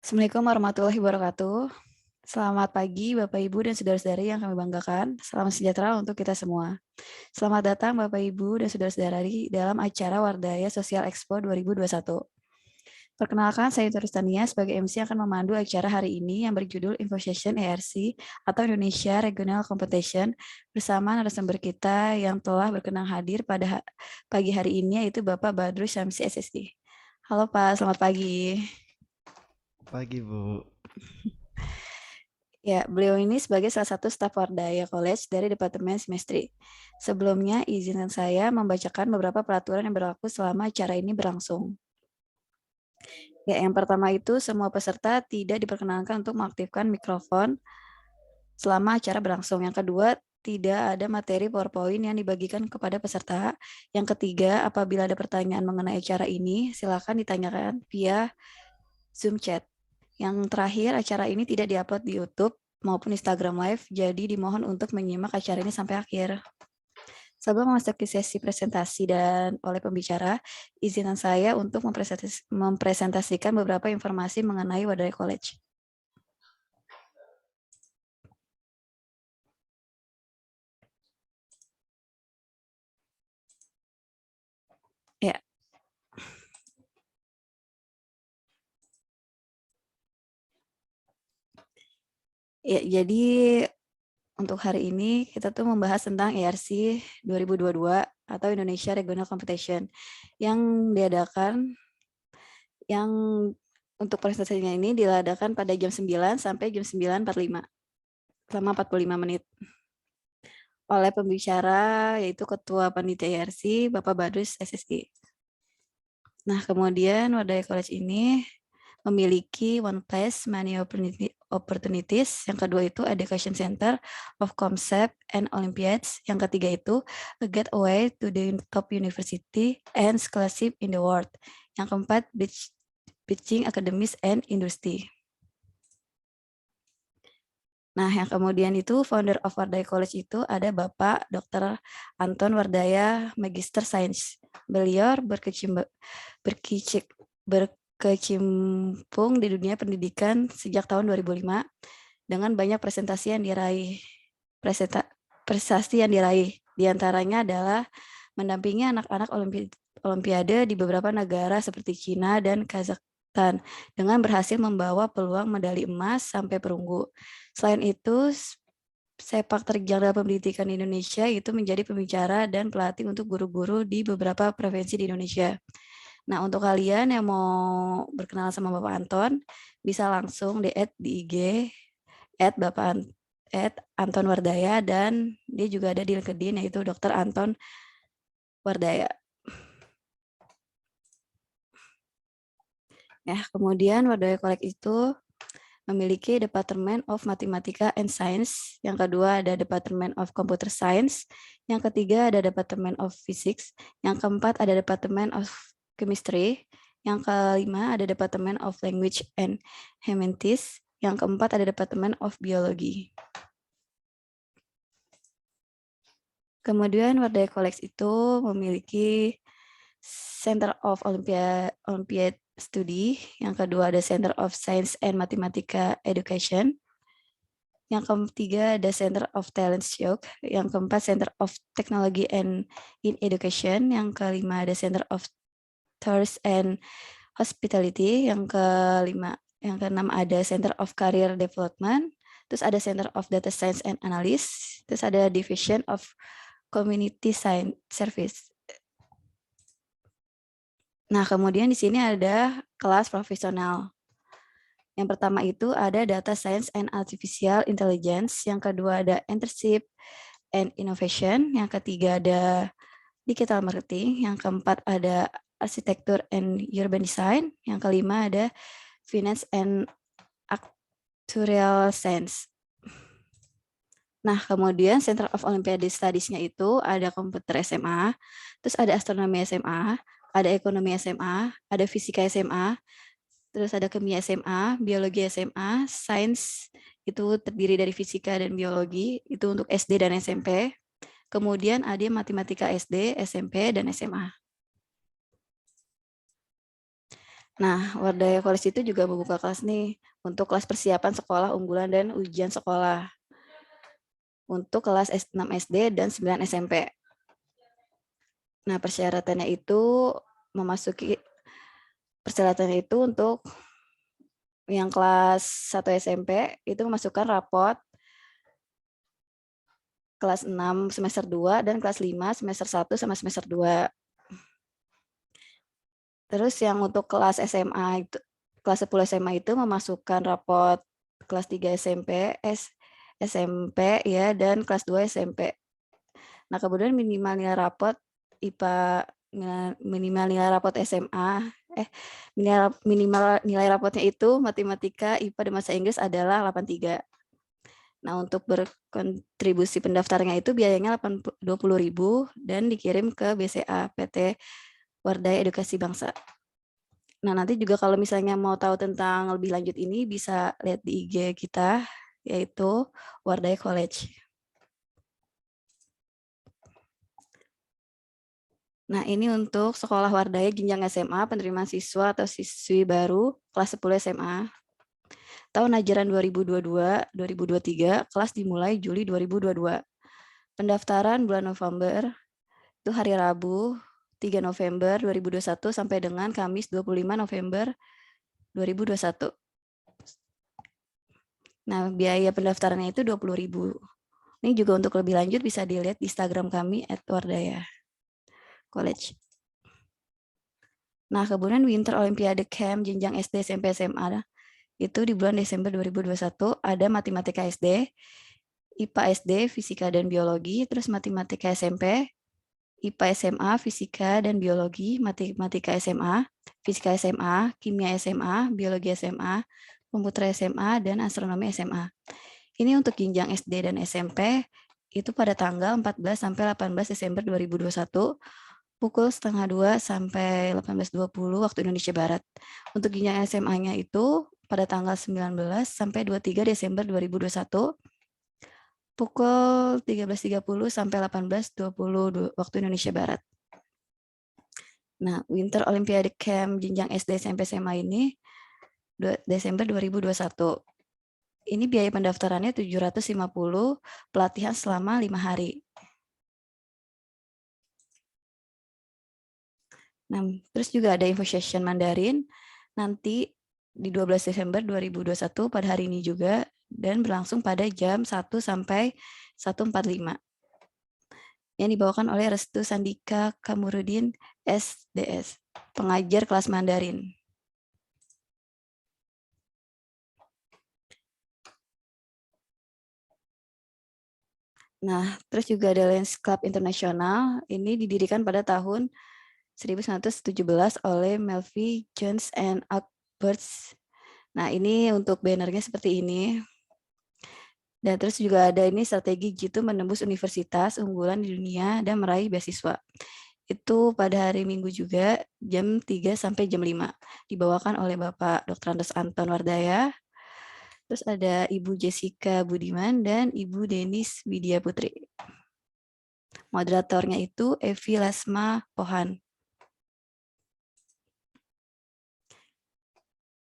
Assalamualaikum warahmatullahi wabarakatuh. Selamat pagi Bapak Ibu dan saudara-saudari yang kami banggakan. Salam sejahtera untuk kita semua. Selamat datang Bapak Ibu dan saudara-saudari dalam acara Wardaya Sosial Expo 2021. Perkenalkan, saya Turustania sebagai MC yang akan memandu acara hari ini yang berjudul Info Session ERC atau Indonesia Regional Competition bersama narasumber kita yang telah berkenan hadir pada pagi hari ini, yaitu Bapak Badrus Syamsi SSD. Halo Pak, selamat pagi. Pagi, Bu. Ya, beliau ini sebagai salah satu staf Wardaya College dari Departemen Semestri. Sebelumnya, izinkan saya membacakan beberapa peraturan yang berlaku selama acara ini berlangsung. Ya, yang pertama itu semua peserta tidak diperkenankan untuk mengaktifkan mikrofon selama acara berlangsung. Yang kedua, tidak ada materi PowerPoint yang dibagikan kepada peserta. Yang ketiga, apabila ada pertanyaan mengenai acara ini, silakan ditanyakan via Zoom chat. Yang terakhir, acara ini tidak diupload di YouTube maupun Instagram Live, jadi dimohon untuk menyimak acara ini sampai akhir. Sebelum memasuki sesi presentasi dan oleh pembicara, izinkan saya untuk mempresentasikan beberapa informasi mengenai Wadaya College. Ya. Ya, jadi untuk hari ini kita tuh membahas tentang ERC 2022 atau Indonesia Regional Competition yang diadakan yang untuk presentasinya ini diadakan pada jam 9 sampai jam 9.45 selama 45 menit oleh pembicara yaitu Ketua Panitia ERC Bapak Badrus SSI. Nah, kemudian Wadaya College ini memiliki One Place Many Opportunities. Yang kedua itu Education Center of Concept and Olympiads. Yang ketiga itu A Gateway to the Top University and Scholarship in the World. Yang keempat Bridging Academies and Industry. Nah, yang kemudian itu founder of Wardaya College itu ada Bapak Dr. Anton Wardaya, Magister Sains. Beliau berkecimpung di dunia pendidikan sejak tahun 2005 dengan banyak prestasi yang diraih. Prestasi yang diraih diantaranya adalah mendampingi anak-anak Olimpiade di beberapa negara seperti Cina dan Kazakhstan dengan berhasil membawa peluang medali emas sampai perunggu. Selain itu, sepak terjang dalam pendidikan di Indonesia itu menjadi pembicara dan pelatih untuk guru-guru di beberapa provinsi di Indonesia. Nah, untuk kalian yang mau berkenalan sama Bapak Anton, bisa langsung di-add di IG @Anton Wardaya, dan dia juga ada di LinkedIn yaitu Dr. Anton Wardaya. Ya, kemudian Wardaya College itu memiliki Department of Mathematics and Science, yang kedua ada Department of Computer Science, yang ketiga ada Department of Physics, yang keempat ada Department of Chemistry, yang kelima ada Department of Language and Humanities, yang keempat ada Department of Biology. Kemudian Wardaya College itu memiliki Center of Olympiad Study, yang kedua ada Center of Science and Mathematics Education, yang ketiga ada Center of Talent Show, yang keempat Center of Technology and in Education, yang kelima ada Center of Tours and Hospitality, yang keenam ada Center of Career Development, terus ada Center of Data Science and Analysis, terus ada Division of Community Science Service. Nah, kemudian di sini ada kelas profesional. Yang pertama itu ada Data Science and Artificial Intelligence, yang kedua ada Internship and Innovation, yang ketiga ada Digital Marketing, yang keempat ada Architecture and Urban Design, yang kelima ada Finance and Actuarial Science. Nah, kemudian Center of Olympiad Studies-nya itu ada Komputer SMA, terus ada Astronomi SMA, ada Ekonomi SMA, ada Fisika SMA, terus ada Kimia SMA, Biologi SMA, Sains itu terdiri dari Fisika dan Biologi, itu untuk SD dan SMP. Kemudian ada Matematika SD, SMP, dan SMA. Nah, Wardaya College itu juga membuka kelas nih untuk kelas persiapan sekolah unggulan dan ujian sekolah untuk kelas 6 SD dan 9 SMP. Nah, persyaratannya itu untuk yang kelas 1 SMP itu memasukkan rapot kelas 6 semester 2 dan kelas 5 semester 1 sama semester 2. Terus yang untuk kelas SMA itu kelas 10 SMA itu memasukkan rapot kelas 3 SMP ya dan kelas 2 SMP. Nah, kemudian minimal nilai rapot IPA minimal nilai rapot SMA minimal nilai rapotnya itu matematika, IPA dan bahasa Inggris adalah 83. Nah, untuk berkontribusi pendaftarnya itu biayanya 20.000 dan dikirim ke BCA PT Wardaya Edukasi Bangsa. Nah, nanti juga kalau misalnya mau tahu tentang lebih lanjut ini bisa lihat di IG kita yaitu Wardaya College. Nah, ini untuk sekolah Wardaya jenjang SMA penerimaan siswa atau siswi baru kelas 10 SMA. Tahun ajaran 2022-2023, kelas dimulai Juli 2022. Pendaftaran bulan November itu hari Rabu 3 November 2021 sampai dengan Kamis 25 November 2021. Nah, biaya pendaftarannya itu 20.000. Ini juga untuk lebih lanjut bisa dilihat di Instagram kami @wardaya College. Nah, kemudian Winter Olympiade Camp jenjang SD, SMP, SMA itu di bulan Desember 2021 ada matematika SD, IPA SD, fisika dan biologi, terus matematika SMP, IPA SMA, fisika dan biologi, matematika SMA, fisika SMA, kimia SMA, biologi SMA, komputer SMA, dan astronomi SMA. Ini untuk jenjang SD dan SMP itu pada tanggal 14 sampai 18 Desember 2021 pukul setengah 2 sampai 18.20 waktu Indonesia Barat. Untuk jenjang SMA-nya itu pada tanggal 19 sampai 23 Desember 2021 pukul 13.30 sampai 18.20 waktu Indonesia Barat. Nah, Winter Olympiade Camp jenjang SD SMP SMA ini Desember 2021. Ini biaya pendaftarannya 750, pelatihan selama 5 hari. Nah, terus juga ada info session Mandarin nanti di 12 Desember 2021 pada hari ini juga dan berlangsung pada jam 1 sampai 1.45. Yang dibawakan oleh Restu Sandika Kamurudin SDS, pengajar kelas Mandarin. Nah, terus juga ada Lions Club Internasional. Ini didirikan pada tahun 1917 oleh Melvin Jones and Alberts. Nah, ini untuk bannernya seperti ini. Dan terus juga ada ini strategi G2 menembus universitas unggulan di dunia dan meraih beasiswa. Itu pada hari Minggu juga jam 3 sampai jam 5. Dibawakan oleh Bapak Dr. Andes Anton Wardaya. Terus ada Ibu Jessica Budiman dan Ibu Denis Widya Putri. Moderatornya itu Evi Lasma Pohan.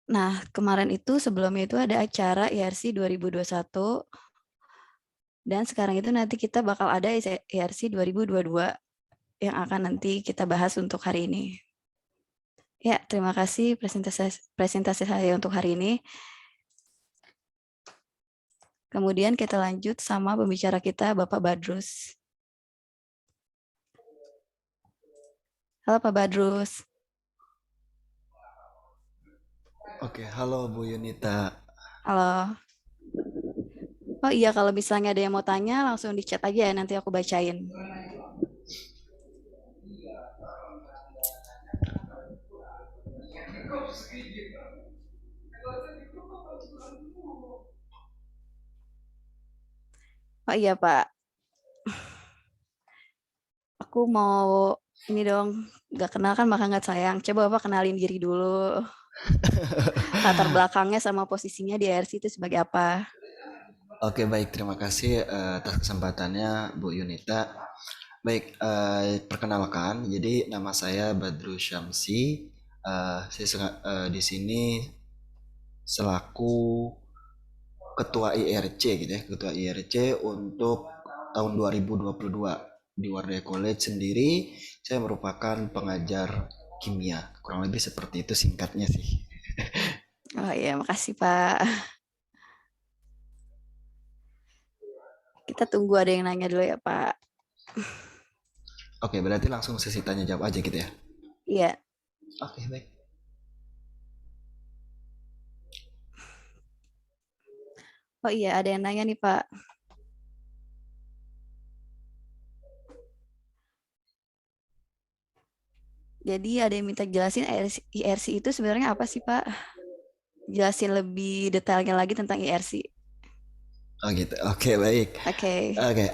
Nah, kemarin itu sebelumnya itu ada acara IRC 2021 dan sekarang itu nanti kita bakal ada IRC 2022 yang akan nanti kita bahas untuk hari ini. Ya, terima kasih presentasi saya untuk hari ini. Kemudian kita lanjut sama pembicara kita, Bapak Badrus. Halo Pak Badrus. Oke, halo Bu Yunita. Halo. Oh iya, kalau misalnya ada yang mau tanya, langsung di chat aja ya, nanti aku bacain. Oh iya Pak, aku mau ini dong, nggak kenal kan maka nggak sayang. Coba Bapak kenalin diri dulu, latar belakangnya sama posisinya di ARC itu sebagai apa. Oke, baik. Terima kasih atas kesempatannya Bu Yunita. Baik, perkenalkan. Jadi nama saya Badru Syamsi. Di sini selaku ketua IRC gitu ya, ketua IRC untuk tahun 2022 di Wardah College sendiri. Saya merupakan pengajar kimia, kurang lebih seperti itu singkatnya sih. Oh iya, makasih Pak. Kita tunggu ada yang nanya dulu ya Pak. Oke, berarti langsung sesi tanya jawab aja gitu ya. Iya. Oke, baik. Oh iya, ada yang nanya nih Pak. Jadi ada yang minta jelasin IRC itu sebenarnya apa sih Pak? Jelasin lebih detailnya lagi tentang IRC. Oh gitu. Oke, baik. Oke. Oke,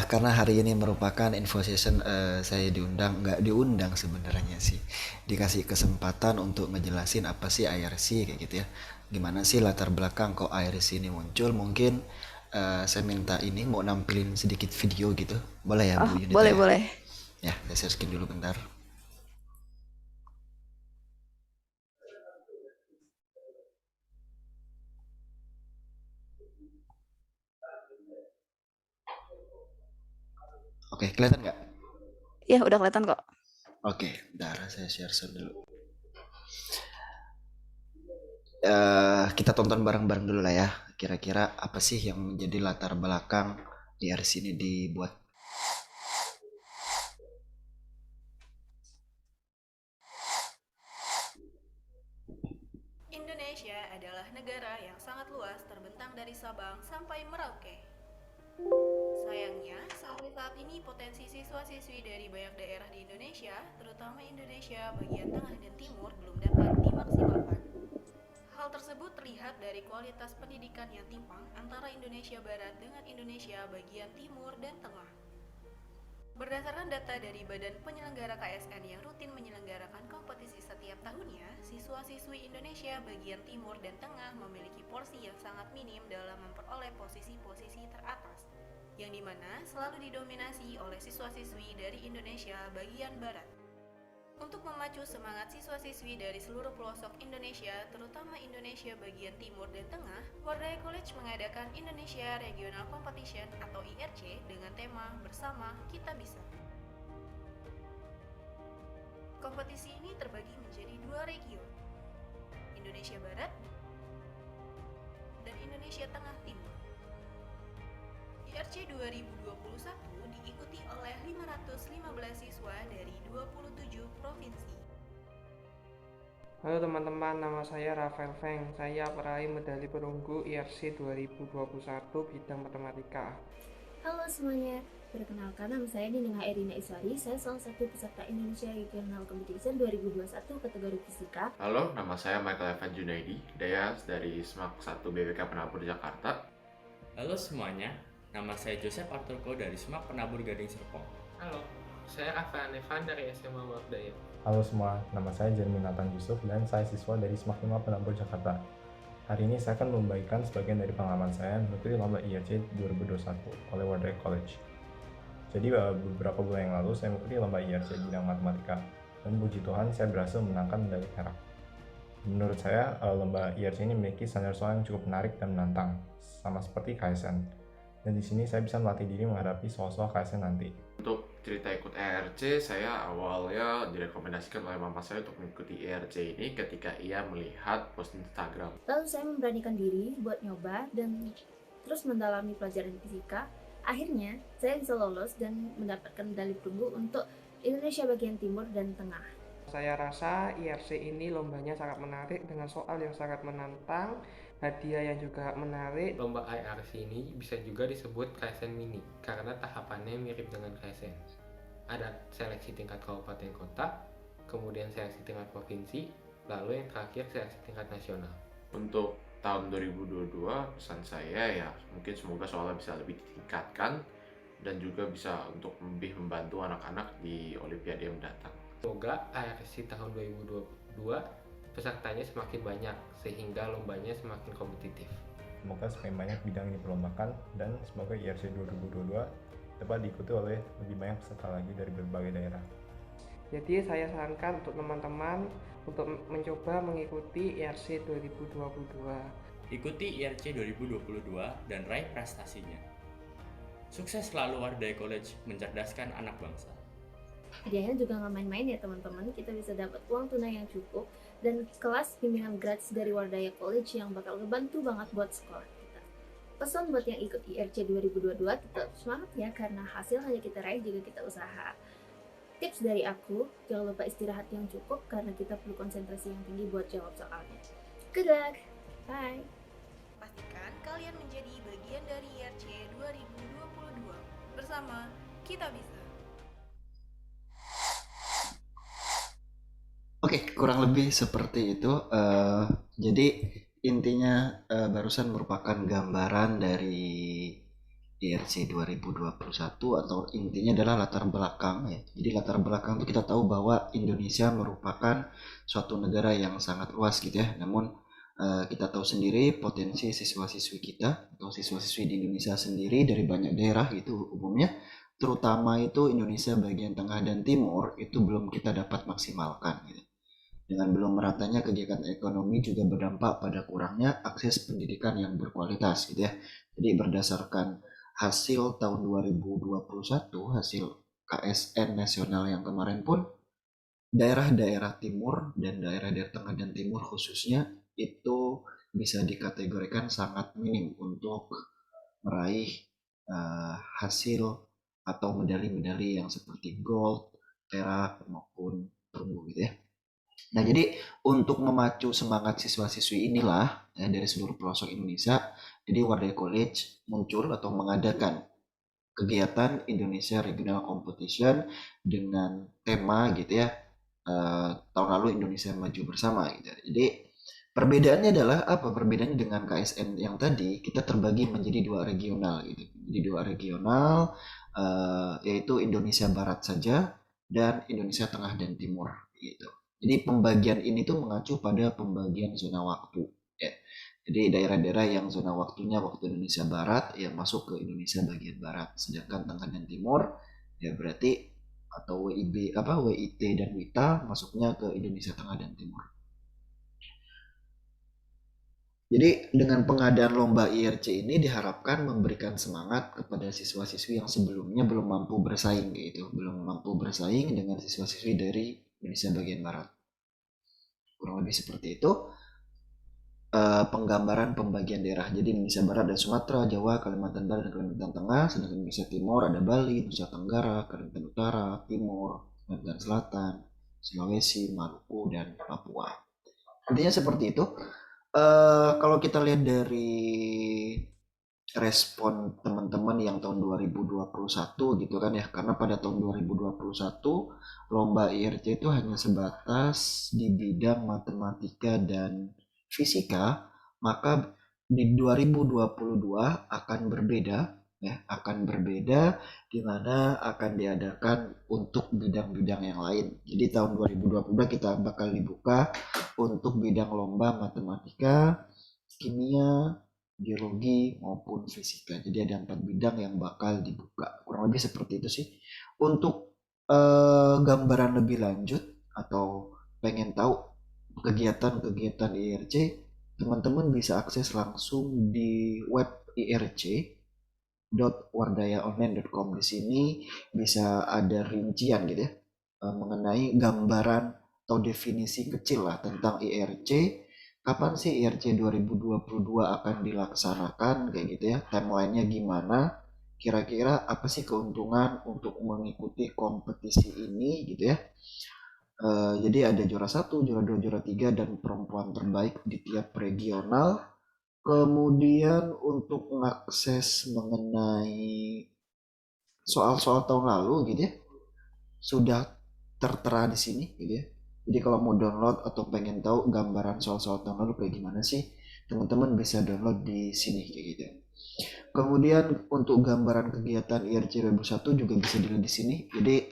karena hari ini merupakan info session, saya diundang, nggak diundang sebenarnya sih. Dikasih kesempatan untuk ngejelasin apa sih IRC kayak gitu ya. Gimana sih latar belakang kok IRC ini muncul? Mungkin saya minta ini mau nampilin sedikit video gitu. Boleh ya Oh, Bu Yunita boleh ya? boleh. Ya, saya share screen dulu bentar. Oke, kelihatan nggak? Ya, udah kelihatan kok. Oke, bentar saya share dulu. Kita tonton bareng-bareng dulu lah ya. Kira-kira apa sih yang menjadi latar belakang IRC ini dibuat? Indonesia adalah negara yang sangat luas terbentang dari Sabang sampai Merauke. Sayangnya, sampai saat ini potensi siswa-siswi dari banyak daerah di Indonesia, terutama Indonesia bagian tengah dan timur, belum dapat dimaksimalkan. Hal tersebut terlihat dari kualitas pendidikan yang timpang antara Indonesia Barat dengan Indonesia bagian timur dan tengah. Berdasarkan data dari Badan Penyelenggara KSN yang rutin menyelenggarakan kompetisi setiap tahunnya, siswa-siswi Indonesia bagian timur dan tengah memiliki porsi yang sangat minim dalam memperoleh posisi-posisi teratas, yang dimana selalu didominasi oleh siswa-siswi dari Indonesia bagian barat. Untuk memacu semangat siswa-siswi dari seluruh pelosok Indonesia, terutama Indonesia bagian timur dan tengah, Wardah College mengadakan Indonesia Regional Competition atau IRC dengan tema Bersama Kita Bisa. Kompetisi ini terbagi menjadi dua region, Indonesia Barat dan Indonesia Tengah Timur. IRC 2021 diikuti oleh 515 siswa dari 27 provinsi. Halo teman-teman, nama saya Rafael Feng. Saya peraih medali perunggu IRC 2021 bidang matematika. Halo semuanya, perkenalkan nama saya Ninengah Erina Iswari. Saya salah satu peserta Indonesia Regional Competition 2021 kategori fisika. Halo, nama saya Michael Evan Junaidi, Dayas dari SMAK 1 BPK Penabur Jakarta. Halo semuanya, nama saya Joseph Arturko dari SMAK Penabur Gading Serpong. Halo, saya Afan Evan dari SMA Wardaya. Halo semua, nama saya Jeremy Nathan Yusuf dan saya siswa dari SMAK 5 Penabur Jakarta. Hari ini saya akan membagikan sebagian dari pengalaman saya mengikuti lomba IRC 2021 oleh Wardah College. Jadi beberapa bulan yang lalu saya mengikuti lomba IRC bidang matematika dan puji Tuhan saya berhasil menangkan medali perak. Menurut saya lomba IRC ini memiliki standar soal yang cukup menarik dan menantang, sama seperti KSN. Dan di sini saya bisa melatih diri menghadapi soal-soal KSN nanti. Untuk cerita ikut IRC, saya awalnya direkomendasikan oleh mama saya untuk mengikuti IRC ini ketika ia melihat post Instagram. Lalu saya memberanikan diri buat nyoba dan terus mendalami pelajaran fisika. Akhirnya saya bisa lolos dan mendapatkan medali perunggu untuk Indonesia bagian timur dan tengah. Saya rasa IRC ini lombanya sangat menarik dengan soal yang sangat menantang, hadiah yang juga menarik. Lomba IRC ini bisa juga disebut KSN Mini karena tahapannya mirip dengan KSN. Ada seleksi tingkat kabupaten kota, kemudian seleksi tingkat provinsi, lalu yang terakhir seleksi tingkat nasional. Untuk tahun 2022, pesan saya ya mungkin semoga soalnya bisa lebih ditingkatkan dan juga bisa untuk lebih membantu anak-anak di Olimpiade yang mendatang. Semoga IRC tahun 2022 pesertanya semakin banyak sehingga lombanya semakin kompetitif. Semoga semakin banyak bidang yang diperlombakan dan semoga IRC 2022 dapat diikuti oleh lebih banyak peserta lagi dari berbagai daerah. Jadi saya sarankan untuk teman-teman untuk mencoba mengikuti IRC 2022. Ikuti IRC 2022 dan raih prestasinya. Sukses selalu Wardai College mencerdaskan anak bangsa. Hadiahnya juga nggak main-main ya teman-teman. Kita bisa dapat uang tunai yang cukup dan kelas bimbingan gratis dari Wardaya College yang bakal ngebantu banget buat skor kita. Pesan buat yang ikut IRC 2022, tetap semangat ya, karena hasil hanya kita raih jika kita usaha. Tips dari aku, jangan lupa istirahat yang cukup karena kita perlu konsentrasi yang tinggi buat jawab soalnya. Good luck! Bye! Pastikan kalian menjadi bagian dari IRC 2022. Bersama, kita bisa. Oke, kurang lebih seperti itu. Jadi intinya barusan merupakan gambaran dari IRC 2021 atau intinya adalah latar belakang ya. Jadi latar belakang itu kita tahu bahwa Indonesia merupakan suatu negara yang sangat luas gitu ya. Namun kita tahu sendiri potensi siswa-siswi kita atau siswa-siswi di Indonesia sendiri dari banyak daerah gitu umumnya, terutama itu Indonesia bagian tengah dan timur itu belum kita dapat maksimalkan gitu. Dengan belum meratanya kegiatan ekonomi juga berdampak pada kurangnya akses pendidikan yang berkualitas gitu ya. Jadi berdasarkan hasil tahun 2021, hasil KSN nasional yang kemarin pun, daerah-daerah timur dan daerah-daerah tengah dan timur khususnya itu bisa dikategorikan sangat minim untuk meraih hasil atau medali-medali yang seperti gold, perak maupun perunggu gitu ya. Nah, jadi untuk memacu semangat siswa-siswi inilah ya, dari seluruh pelosok Indonesia, jadi Wardaya College muncul atau mengadakan kegiatan Indonesia Regional Competition dengan tema gitu ya, tahun lalu Indonesia Maju Bersama gitu. Jadi perbedaannya adalah apa? Perbedaannya dengan KSN yang tadi, kita terbagi menjadi dua regional gitu. Jadi dua regional yaitu Indonesia Barat saja dan Indonesia Tengah dan Timur gitu. Jadi pembagian ini tuh mengacu pada pembagian zona waktu ya. Jadi daerah-daerah yang zona waktunya waktu Indonesia Barat ya masuk ke Indonesia bagian Barat, sedangkan Tengah dan Timur ya berarti atau WIB WIT dan WITA masuknya ke Indonesia Tengah dan Timur. Jadi dengan pengadaan lomba IRC ini diharapkan memberikan semangat kepada siswa-siswi yang sebelumnya belum mampu bersaing gitu, belum mampu bersaing dengan siswa-siswi dari Indonesia bagian Barat. Kurang lebih seperti itu penggambaran pembagian daerah. Jadi Indonesia Barat dan Sumatera, Jawa, Kalimantan Barat dan Kalimantan Tengah, sedangkan Indonesia Timur ada Bali, Nusa Tenggara, Kalimantan Utara, Timur, Kalimantan Selatan, Sulawesi, Maluku, dan Papua. Intinya seperti itu. Kalau kita lihat dari respon teman-teman yang tahun 2021 gitu kan ya, karena pada tahun 2021 lomba IRC itu hanya sebatas di bidang matematika dan fisika, maka di 2022 akan berbeda ya, akan berbeda di mana akan diadakan untuk bidang-bidang yang lain. Jadi tahun 2022 kita bakal dibuka untuk bidang lomba matematika, kimia, biologi maupun fisika. Jadi ada 4 bidang yang bakal dibuka. Kurang lebih seperti itu sih. Untuk gambaran lebih lanjut atau pengen tahu kegiatan-kegiatan IRC, teman-teman bisa akses langsung di web irc.wardayaonline.com. Di sini bisa ada rincian gitu ya mengenai gambaran atau definisi kecil lah tentang IRC. Kapan sih IRC 2022 akan dilaksanakan kayak gitu ya, timelinenya gimana, kira-kira apa sih keuntungan untuk mengikuti kompetisi ini gitu ya. Jadi ada juara 1, juara 2, juara 3 dan perempuan terbaik di tiap regional. Kemudian untuk mengakses mengenai soal-soal tahun lalu gitu ya, sudah tertera di sini gitu ya. Jadi kalau mau download atau pengen tahu gambaran soal-soal tahun lalu kayak gimana sih, teman-teman bisa download di sini kayak gitu. Kemudian untuk gambaran kegiatan IRC 2021 juga bisa dilihat di sini. Jadi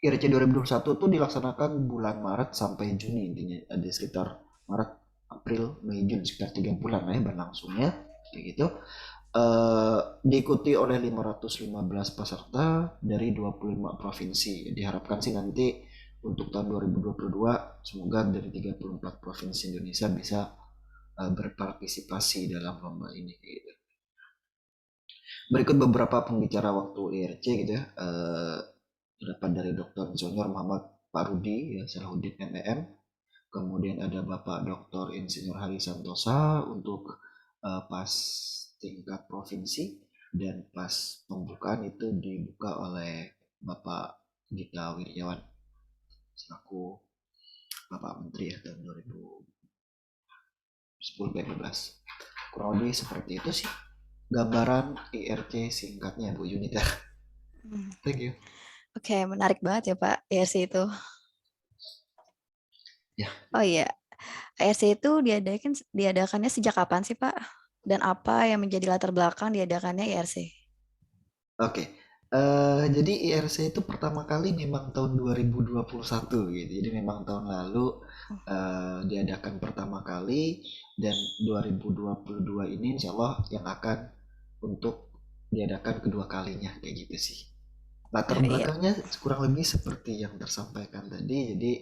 IRC 2021 itu dilaksanakan bulan Maret sampai Juni, intinya ada sekitar Maret, April, Mei, Juni, sekitar 3 bulan lah ya berlangsungnya kayak gitu. Diikuti oleh 515 peserta dari 25 provinsi. Diharapkan sih nanti untuk tahun 2022 semoga dari 34 provinsi Indonesia bisa berpartisipasi dalam lomba ini gitu. Berikut beberapa pembicara waktu IRC gitu ya. Terdapat dari Dr. Insinyur Muhammad Parudi ya, Salahuddin MEM. Kemudian ada Bapak Dr. Insinyur Hari Santosa untuk pas tingkat provinsi, dan pas pembukaan itu dibuka oleh Bapak Gita Wirjawan selaku Bapak Menteri ya tahun 2010-2015. Kurang lebih seperti itu sih gambaran IRC singkatnya Bu Yunita. Thank you. Oke, menarik banget ya Pak IRC itu. Ya. Oh iya, IRC itu diadakannya sejak kapan sih Pak? Dan apa yang menjadi latar belakang diadakannya IRC? Oke, jadi IRC itu pertama kali memang tahun 2021 gitu. Jadi memang tahun lalu diadakan pertama kali, dan 2022 ini insya Allah yang akan untuk diadakan kedua kalinya kayak gitu sih. Latar belakangnya kurang lebih seperti yang tersampaikan tadi. Jadi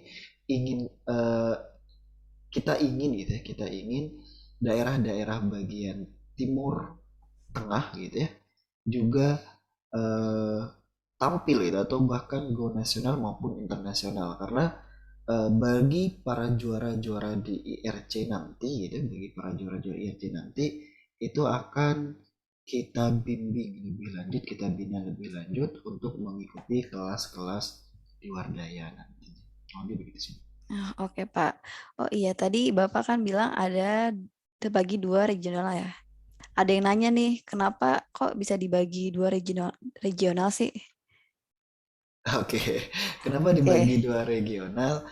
kita ingin daerah-daerah bagian timur tengah gitu ya juga tampil gitu, atau bahkan go nasional maupun internasional, karena bagi para juara-juara di IRC nanti gitu, itu akan kita bimbing lebih lanjut, kita bina lebih lanjut untuk mengikuti kelas-kelas di Wardaya nanti. Begitu sih. Oke Pak. Oh iya, tadi Bapak kan bilang ada terbagi 2 regional ya. Ada yang nanya nih, kenapa kok bisa dibagi 2 regional sih? Oke, kenapa dibagi 2 regional?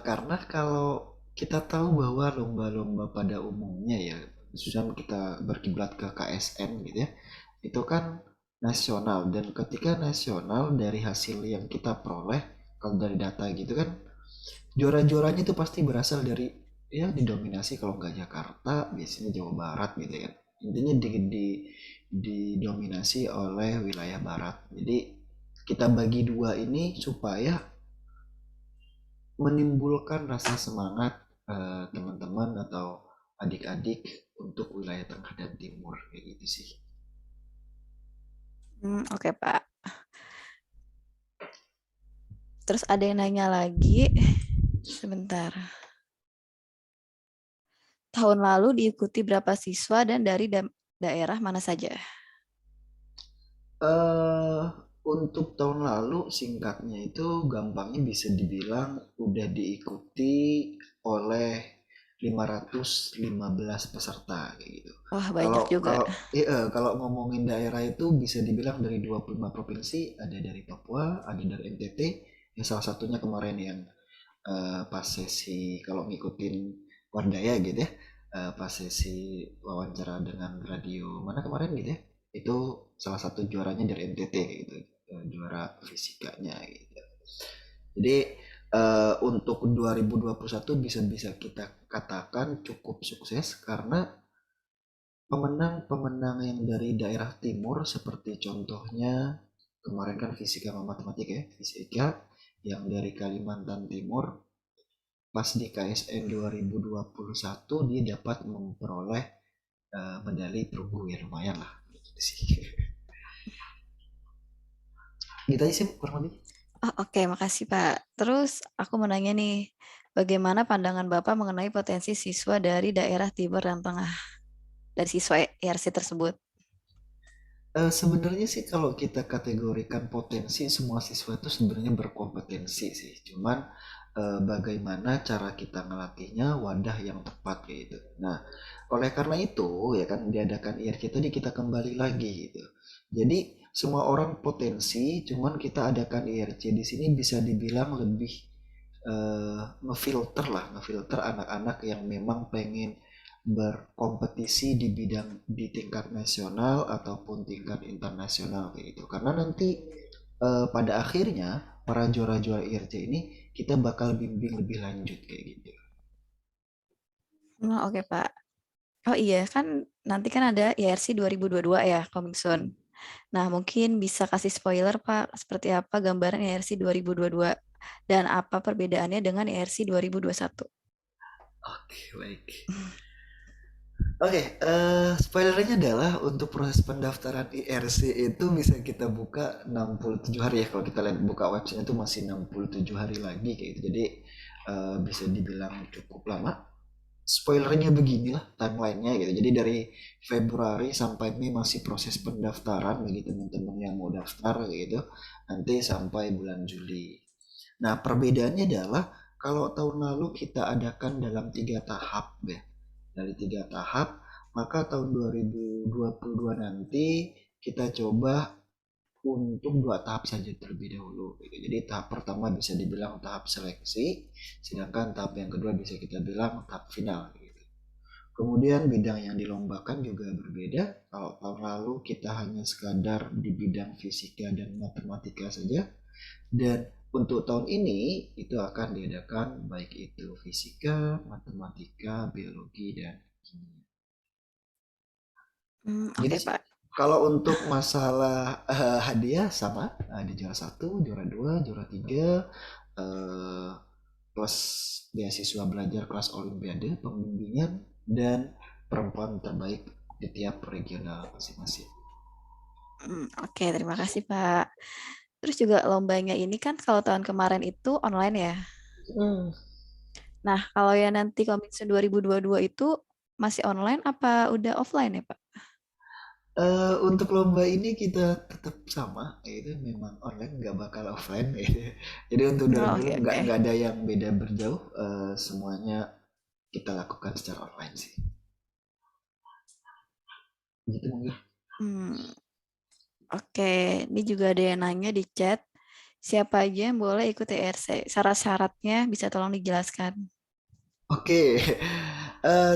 Karena kalau kita tahu bahwa lomba-lomba pada umumnya ya, khususnya kita berkiblat ke KSN gitu ya, itu kan nasional, dan ketika nasional dari hasil yang kita peroleh, kalau dari data gitu kan, juara-juaranya itu pasti berasal dari ya didominasi kalau nggak Jakarta, biasanya Jawa Barat gitu kan. Intinya didominasi oleh wilayah barat. Jadi kita bagi 2 ini supaya menimbulkan rasa semangat teman-teman atau adik-adik untuk wilayah tengah dan timur kayak gitu sih. Oke Pak. Terus ada yang nanya lagi, sebentar. Tahun lalu diikuti berapa siswa dan dari daerah mana saja? Untuk tahun lalu singkatnya itu gampangnya bisa dibilang udah diikuti oleh 515 peserta kayak gitu. Wah, banyak juga. Kalau ngomongin daerah itu bisa dibilang dari 25 provinsi, ada dari Papua, ada dari NTT, yang salah satunya kemarin yang pas sesi kalau ngikutin Wardaya gitu ya, pas sesi wawancara dengan radio mana kemarin gitu ya, itu salah satu juaranya dari NTT gitu, juara fisikanya gitu. Jadi untuk 2021 bisa kita katakan cukup sukses karena pemenang yang dari daerah timur seperti contohnya kemarin kan fisika sama matematika ya, fisika yang dari Kalimantan Timur pas di KSN 2021 dia dapat memperoleh medali perunggu ya, lumayan lah gitu sih. Gitu aja sih kurang lebih. Oke, makasih Pak. Terus aku mau nanya nih, bagaimana pandangan Bapak mengenai potensi siswa dari daerah timur dan tengah dari siswa IRC tersebut? Sebenarnya sih kalau kita kategorikan potensi, semua siswa itu sebenarnya berkompetensi sih. Cuman bagaimana cara kita ngelatihnya, wadah yang tepat kayak gitu. Nah, oleh karena itu ya kan diadakan IRC tadi kita kembali lagi gitu. Jadi semua orang potensi, cuman kita adakan IRC di sini bisa dibilang lebih ngefilter anak-anak yang memang pengen berkompetisi di tingkat nasional ataupun tingkat internasional kayak gitu. Karena nanti pada akhirnya para juara-juara IRC ini kita bakal bimbing lebih lanjut kayak gitu. Oke Pak. Oh iya, kan nanti kan ada IRC 2022 ya, coming soon. Nah, mungkin bisa kasih spoiler Pak, seperti apa gambaran IRC 2022 dan apa perbedaannya dengan IRC 2021? Oke, baik. Oke, spoilernya adalah untuk proses pendaftaran IRC itu bisa kita buka 67 hari ya. Kalau kita lihat buka website itu masih 67 hari lagi kayak gitu. Jadi bisa dibilang cukup lama. Spoilernya beginilah timelinenya gitu. Jadi dari Februari sampai Mei masih proses pendaftaran bagi teman-teman yang mau daftar gitu. Nanti sampai bulan Juli. Nah, perbedaannya adalah kalau tahun lalu kita adakan dalam 3 tahap ya. Dari 3 tahap, maka tahun 2022 nanti kita coba untuk 2 tahap saja terlebih dahulu. Jadi tahap pertama bisa dibilang tahap seleksi, sedangkan tahap yang kedua bisa kita bilang tahap final. Kemudian bidang yang dilombakan juga berbeda. Kalau tahun lalu kita hanya sekadar di bidang fisika dan matematika saja, dan untuk tahun ini itu akan diadakan baik itu fisika, matematika, biologi, dan kimia. Oke, Jadi Pak. kalau untuk masalah hadiah sama, ada juara 1, juara 2, juara 3, kelas beasiswa belajar kelas olimpiade, pembimbingan, dan perempuan terbaik di tiap regional masing-masing. Oke, terima kasih, Pak. Terus juga lombanya ini kan kalau tahun kemarin itu online ya. Nah, kalau yang nanti Kominsu 2022 itu masih online apa udah offline ya, Pak? Untuk lomba ini kita tetap sama, itu memang online, nggak bakal offline gitu. Jadi untuk Oke, nggak ada yang beda berjauh, semuanya kita lakukan secara online sih. Gitu mungkin. Oke, ini juga ada yang nanya di chat, siapa aja yang boleh ikut IRC? Syarat-syaratnya bisa tolong dijelaskan. Oke,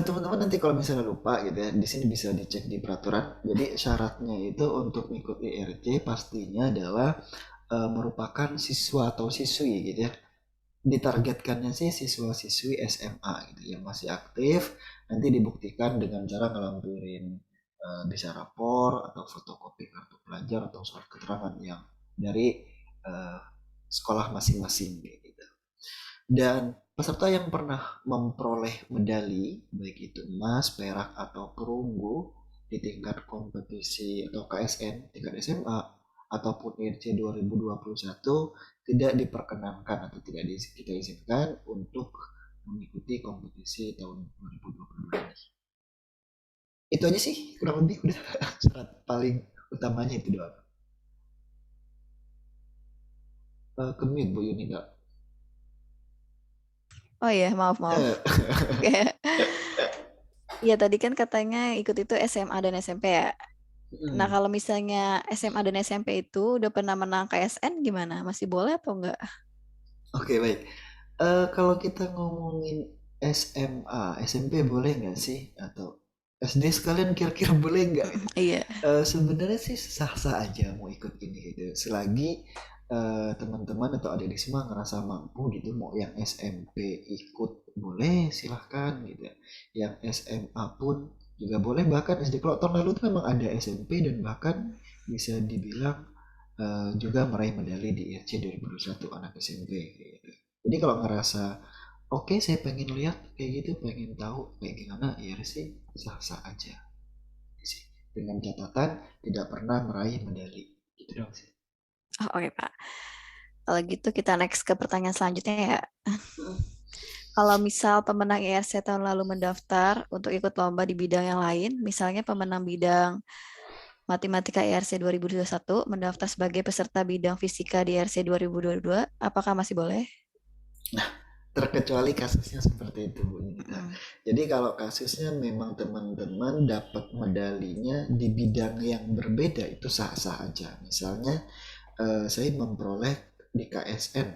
teman-teman nanti kalau misalnya lupa gitu ya, di sini bisa dicek di peraturan. Jadi syaratnya itu untuk ikut IRC pastinya adalah merupakan siswa atau siswi gitu ya. Ditargetkannya sih siswa-siswi SMA gitu yang masih aktif, nanti dibuktikan dengan cara ngelampirin bisa rapor atau fotokopi kartu pelajar atau surat keterangan yang dari sekolah masing-masing gitu. Dan peserta yang pernah memperoleh medali baik itu emas, perak atau perunggu di tingkat kompetisi atau KSN tingkat SMA ataupun IRC 2021 tidak diperkenankan atau tidak kita izinkan untuk mengikuti kompetisi tahun 2022 ini. Itu aja sih kurang lebih udah syarat paling utamanya itu doang. Kemit Bu Yuni nggak? Oh iya, maaf. Iya, tadi kan katanya ikut itu SMA dan SMP ya. Nah, kalau misalnya SMA dan SMP itu udah pernah menang KSN gimana? Masih boleh atau enggak? Oke, baik. Kalau kita ngomongin SMA, SMP boleh nggak sih? Atau SD sekalian kira-kira boleh nggak? Iya. Sebenarnya sih sah-sah aja mau ikut ini gitu. Selagi teman-teman atau adik-adik semua ngerasa mampu gitu, mau yang SMP ikut boleh silahkan gitu. Yang SMA pun juga boleh, bahkan SD. Kalau tahun lalu tuh memang ada SMP dan bahkan bisa dibilang juga meraih medali di IRC 2021 anak SMP gitu. Jadi kalau ngerasa oke, saya pengen lihat kayak gitu, pengen tahu kayak gimana IRC, sah-sah aja sih, dengan catatan tidak pernah meraih medali gitu dong sih. Oke, Pak. Kalau gitu kita next ke pertanyaan selanjutnya ya. Kalau misal pemenang IRC tahun lalu mendaftar untuk ikut lomba di bidang yang lain, misalnya pemenang bidang Matematika IRC 2021 mendaftar sebagai peserta bidang fisika di IRC 2022, apakah masih boleh? Nah, terkecuali kasusnya seperti itu Bu Nita. Jadi kalau kasusnya memang teman-teman dapat medalinya di bidang yang berbeda, itu sah-sah aja. Misalnya saya memperoleh di KSN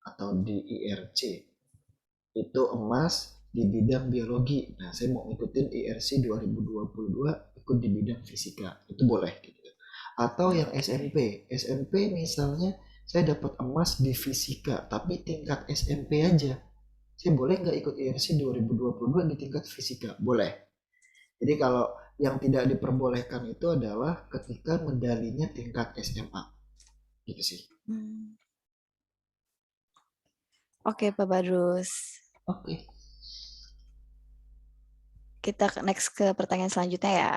atau di IRC itu emas di bidang biologi. Nah, saya mau ikutin IRC 2022 ikut di bidang fisika, itu boleh gitu. Atau yang SMP misalnya saya dapat emas di fisika tapi tingkat SMP aja, saya boleh nggak ikut IRC 2022 di tingkat fisika? Boleh. Jadi kalau yang tidak diperbolehkan itu adalah ketika medalinya tingkat SMA gitu sih. Oke, Pak Badrus. Oke. Kita next ke pertanyaan selanjutnya ya.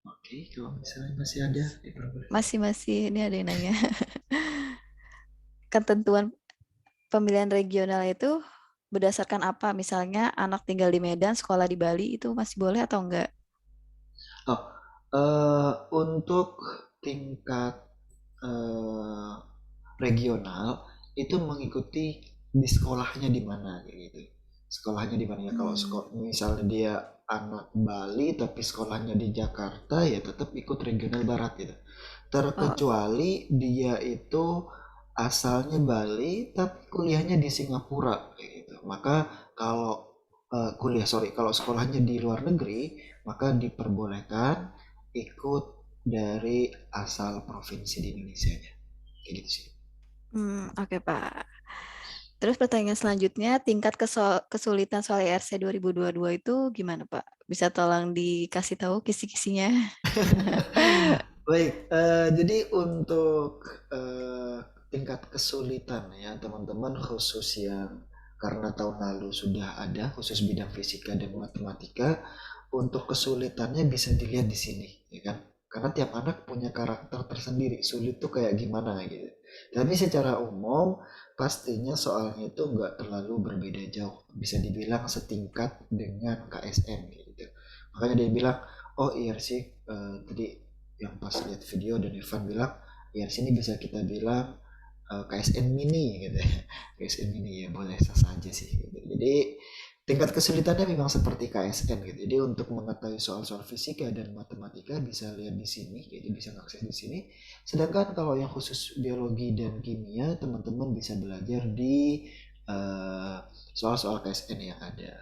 Oke, kalau misalnya masih ada, diperbolehkan. Masih, ini ada yang nanya. Ketentuan pemilihan regional itu berdasarkan apa? Misalnya anak tinggal di Medan, sekolah di Bali, itu masih boleh atau enggak? Oh, untuk tingkat regional itu mengikuti di sekolahnya di mana kayak gitu. Sekolahnya di mana ya, kalau misalnya dia anak Bali tapi sekolahnya di Jakarta ya tetap ikut regional barat gitu. Terkecuali dia itu asalnya Bali tapi kuliahnya di Singapura kayak gitu. Maka kalau kalau sekolahnya di luar negeri maka diperbolehkan ikut dari asal provinsi di Indonesia-nya. Kayak gitu sih. Oke, Pak. Terus pertanyaan selanjutnya, tingkat kesulitan soal IRC 2022 itu gimana, Pak? Bisa tolong dikasih tahu kisi-kisinya? Baik, jadi untuk tingkat kesulitan ya teman-teman, khusus yang karena tahun lalu sudah ada khusus bidang fisika dan matematika, untuk kesulitannya bisa dilihat di sini, ya kan? Karena tiap anak punya karakter tersendiri, sulit tuh kayak gimana gitu. Tapi secara umum pastinya soalnya itu nggak terlalu berbeda jauh, bisa dibilang setingkat dengan KSN gitu. Makanya dia bilang, oh iya sih, tadi yang pas lihat video dan Irfan bilang ya sini bisa kita bilang KSN mini gitu ya. KSN mini ya boleh sah saja sih gitu. Jadi tingkat kesulitannya memang seperti KSN gitu. Jadi untuk mengetahui soal-soal fisika dan matematika bisa lihat di sini, jadi bisa mengakses di sini. Sedangkan kalau yang khusus biologi dan kimia, teman-teman bisa belajar di soal-soal KSN yang ada.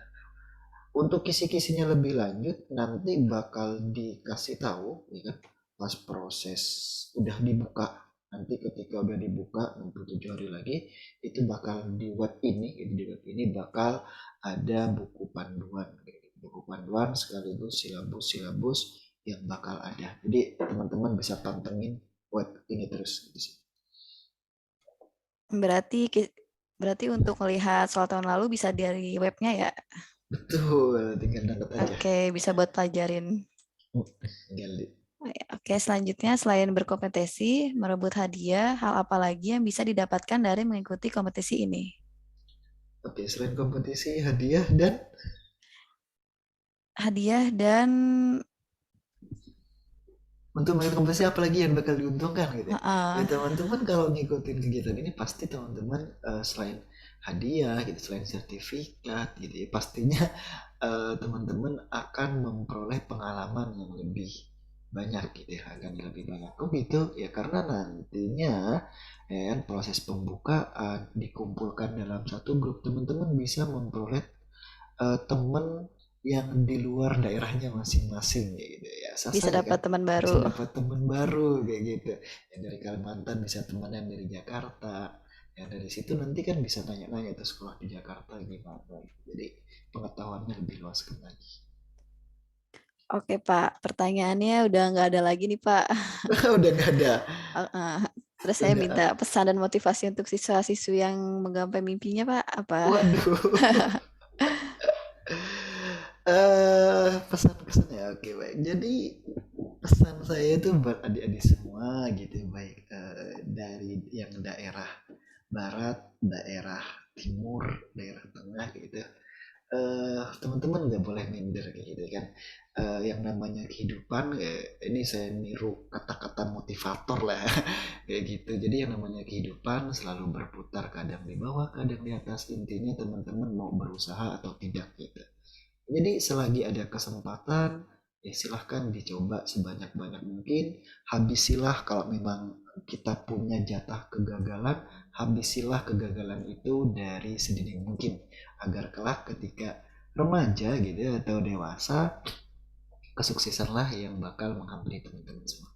Untuk kisi-kisinya lebih lanjut nanti bakal dikasih tahu ya kan, pas proses udah dibuka. Nanti ketika udah dibuka 67 hari lagi itu bakal di web ini bakal ada buku panduan sekaligus silabus yang bakal ada. Jadi teman-teman bisa pantengin web ini terus gitu sih. Berarti untuk melihat soal tahun lalu bisa dari webnya ya? Betul, tinggal download aja. Oke, bisa buat pelajarin. Oke, selanjutnya selain berkompetisi, merebut hadiah, hal apa lagi yang bisa didapatkan dari mengikuti kompetisi ini? Oke, selain kompetisi, hadiah dan untuk mengikuti kompetisi apalagi yang bakal diuntungkan gitu ya. Ya teman-teman kalau ngikutin kegiatan ini pasti teman-teman selain hadiah gitu, selain sertifikat gitu ya, pastinya teman-teman akan memperoleh pengalaman yang lebih banyak gitu ya, akan lebih banyak. Kok gitu ya, karena nantinya ya, proses pembukaan dikumpulkan dalam satu grup, teman-teman bisa memperoleh teman yang di luar daerahnya masing-masing gitu ya. Bisa dapat teman baru. Bisa dapat teman baru kayak gitu. Yang dari Kalimantan bisa teman yang dari Jakarta. Yang dari situ nanti kan bisa tanya-nanya tuh sekolah di Jakarta gimana. Jadi pengetahuannya lebih luas lagi. Oke Pak, pertanyaannya udah nggak ada lagi nih Pak. Udah nggak ada. Terus saya minta pesan dan motivasi untuk siswa-siswi yang menggapai mimpinya Pak. Apa? Waduh. Pesan-pesan ya, oke baik. Jadi pesan saya itu buat adik-adik semua gitu, baik dari yang daerah barat, daerah timur, daerah tengah gitu. Teman-teman nggak boleh minder kayak gitu kan. Yang namanya kehidupan, ini saya niru kata-kata motivator lah kayak gitu. Jadi yang namanya kehidupan selalu berputar, kadang di bawah, kadang di atas. Intinya teman-teman mau berusaha atau tidak gitu. Jadi selagi ada kesempatan, ya silahkan dicoba sebanyak-banyak mungkin. Habisilah kalau memang kita punya jatah kegagalan, habisilah kegagalan itu dari sedini mungkin. Agar kelak ketika remaja gitu atau dewasa, kesuksesanlah yang bakal menghampiri teman-teman semua.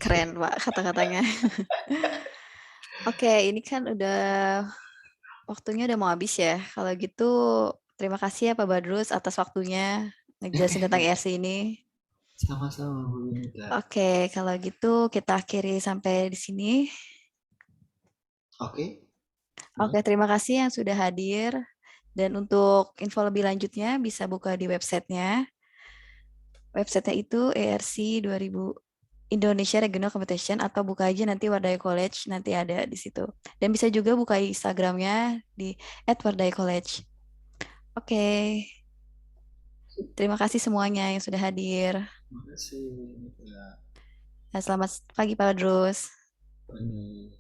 Keren Pak kata-katanya. Oke, ini kan udah waktunya udah mau habis ya. Kalau gitu terima kasih ya Pak Badrus atas waktunya ngejelasin tentang IRC ini. Sama-sama Bu Winita. Oke, kalau gitu kita akhiri sampai di sini. Oke. Oke, terima kasih yang sudah hadir. Dan untuk info lebih lanjutnya bisa buka di websitenya. Websitenya itu ERC 2000 Indonesia Regional Competition, atau buka aja nanti Wardaya College, nanti ada di situ. Dan bisa juga buka Instagramnya di @wardaya_college. Oke, terima kasih semuanya yang sudah hadir. Terima kasih. Ya. Selamat pagi Pak Drus. Pagi.